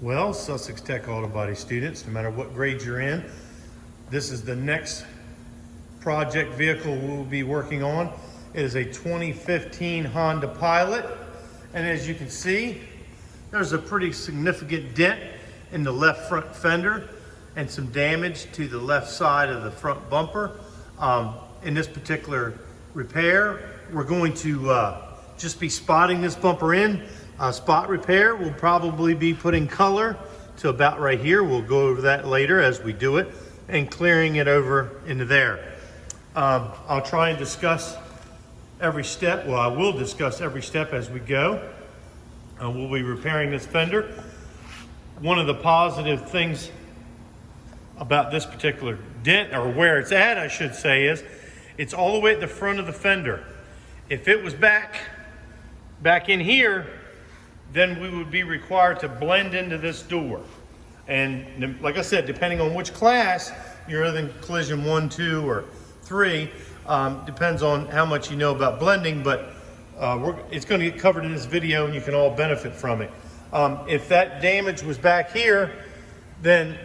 Well, Sussex Tech Auto Body students, no matter what grade you're in, this is the next project vehicle we'll be working on. It is a 2015 Honda Pilot, and as you can see, there's a pretty significant dent in the left front fender and some damage to the left side of the front bumper. In this particular repair, we're going to just be spotting this bumper in. Spot repair, we'll probably be putting color to about right here. We'll go over that later as we do it, and clearing it over into there. I'll try and discuss every step. Well, I will discuss every step as we go. We'll be repairing this fender. One of the positive things about this particular dent, or where it's at, I should say, is it's all the way at the front of the fender. If it was back in here, then we would be required to blend into this door. And like I said, depending on which class you're in, collision 1, 2, or 3, depends on how much you know about blending, but it's going to get covered in this video and you can all benefit from it. If that damage was back here, then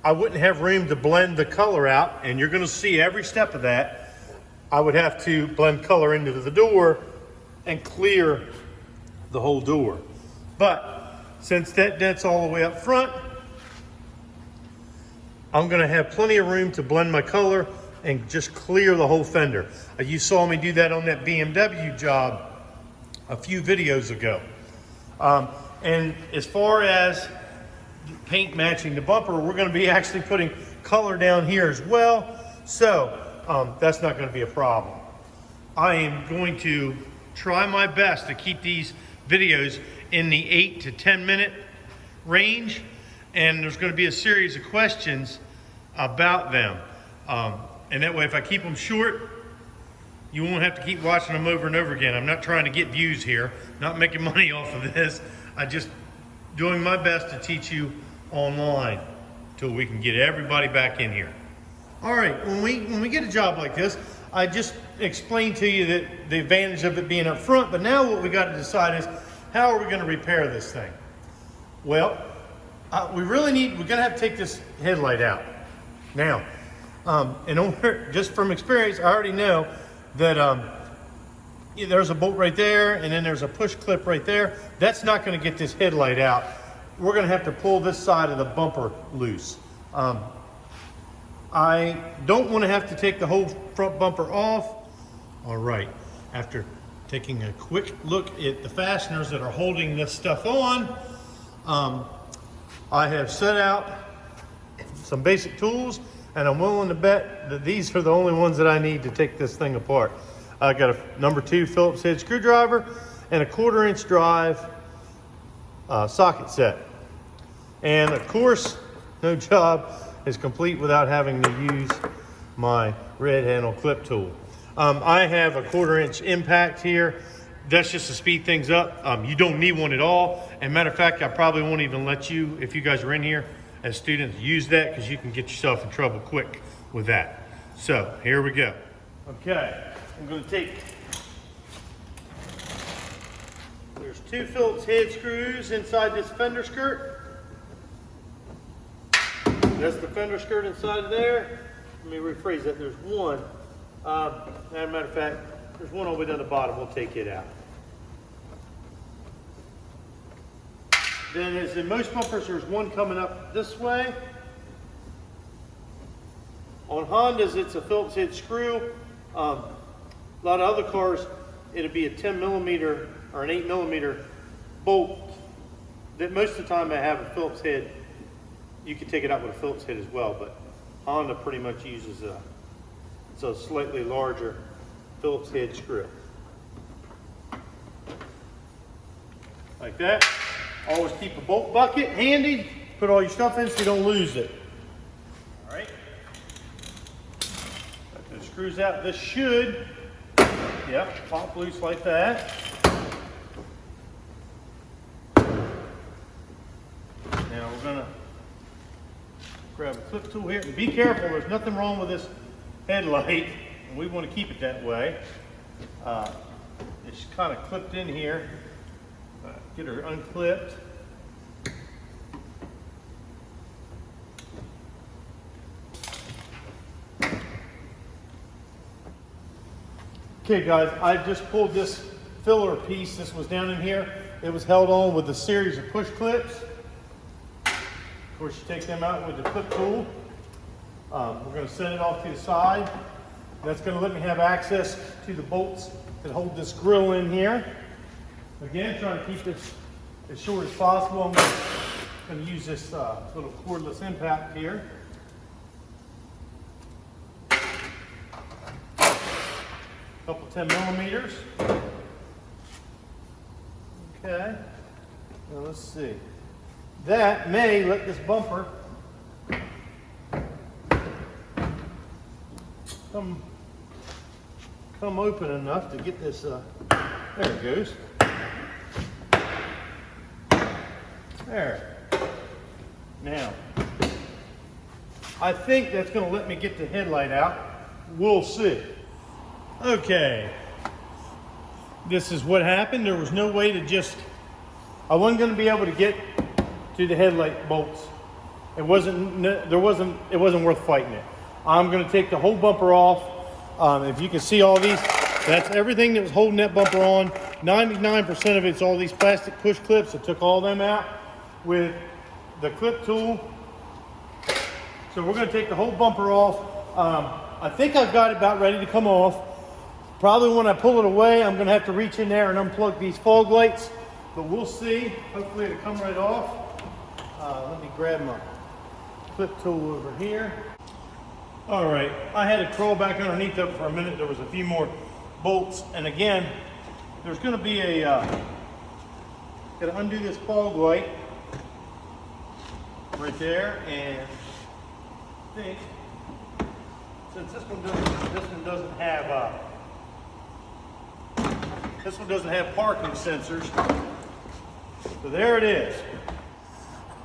I wouldn't have room to blend the color out, and you're going to see every step of that. I would have to blend color into the door and clear the whole door. But since that dent's all the way up front, I'm going to have plenty of room to blend my color and just clear the whole fender. You saw me do that on that BMW job a few videos ago. And as far as paint matching the bumper, we're going to be actually putting color down here as well. So that's not going to be a problem. I am going to try my best to keep these videos in the 8 to 10 minute range, and there's going to be a series of questions about them. And that way, if I keep them short, you won't have to keep watching them over and over again. I'm not trying to get views here, not making money off of this. I'm just doing my best to teach you online till we can get everybody back in here. All right, when we get a job like this, I just explained to you that the advantage of it being up front, but now what we got to decide is, how are we going to repair this thing? Well, we're going to have to take this headlight out. Now, just from experience, I already know that there's a bolt right there, and then there's a push clip right there. That's not going to get this headlight out. We're going to have to pull this side of the bumper loose. I don't want to have to take the whole front bumper off. All right, after taking a quick look at the fasteners that are holding this stuff on, I have set out some basic tools, and I'm willing to bet that these are the only ones that I need to take this thing apart. I got a number 2 Phillips head screwdriver and a 1/4 inch drive socket set. And of course, no job is complete without having to use my red handle clip tool. I have a 1/4 inch impact here. That's just to speed things up. You don't need one at all. And matter of fact, I probably won't even let you, if you guys are in here as students, use that, because you can get yourself in trouble quick with that. So here we go. Okay, I'm going to take, there's 2 Phillips head screws inside this fender skirt. That's the fender skirt inside of there. Let me rephrase that. There's one. As a matter of fact, there's one all the way down the bottom. We'll take it out. Then, as in most bumpers, there's one coming up this way. On Hondas, it's a Phillips head screw. A lot of other cars, it'll be a 10 millimeter or an 8 millimeter bolt. That most of the time I have a Phillips head. You can take it out with a Phillips head as well, but Honda pretty much uses it's a slightly larger Phillips head screw. Like that. Always keep a bolt bucket handy. Put all your stuff in so you don't lose it. All right. Got the screws out. This should, pop loose like that. Now we're gonna grab a clip tool here. And be careful, there's nothing wrong with this headlight, and we want to keep it that way. It's kind of clipped in here. Get her unclipped. Okay guys, I just pulled this filler piece. This was down in here. It was held on with a series of push clips. Of course, you take them out with the clip tool. We're going to set it off to the side. That's going to let me have access to the bolts that hold this grill in here. Again, trying to keep this as short as possible. I'm going to use this little cordless impact here. Couple 10 millimeters. Okay. Now let's see. That may let this bumper come open enough to get this. There it goes. There. Now, I think that's going to let me get the headlight out. We'll see. Okay, this is what happened. There was no way to I wasn't going to be able to get to the headlight bolts. It wasn't worth fighting it. I'm going to take the whole bumper off. If you can see all these, that's everything that was holding that bumper on. 99% of it's all these plastic push clips. I took all them out with the clip tool. So we're going to take the whole bumper off. I think I've got it about ready to come off. Probably when I pull it away, I'm going to have to reach in there and unplug these fog lights, but we'll see. Hopefully it'll come right off. Let me grab my clip tool over here. All right, I had to crawl back underneath up for a minute. There was a few more bolts, and again, there's going to be got to undo this fog light right there, and I think since this one doesn't have parking sensors. So there it is.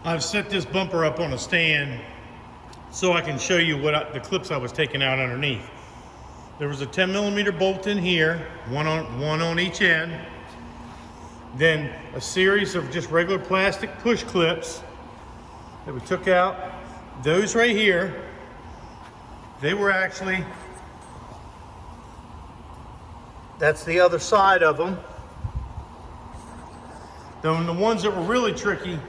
I've set this bumper up on a stand so I can show you the clips I was taking out underneath. There was a 10 millimeter bolt in here, one on each end. Then a series of just regular plastic push clips that we took out. Those right here, they were actually, that's the other side of them. Then the ones that were really tricky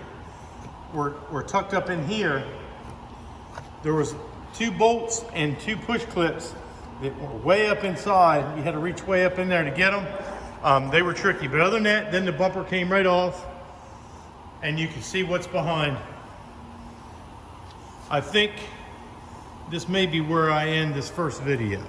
were tucked up in here. There was 2 bolts and 2 push clips that were way up inside. You had to reach way up in there to get them. They were tricky, but other than that, then the bumper came right off and you can see what's behind. I think this may be where I end this first video.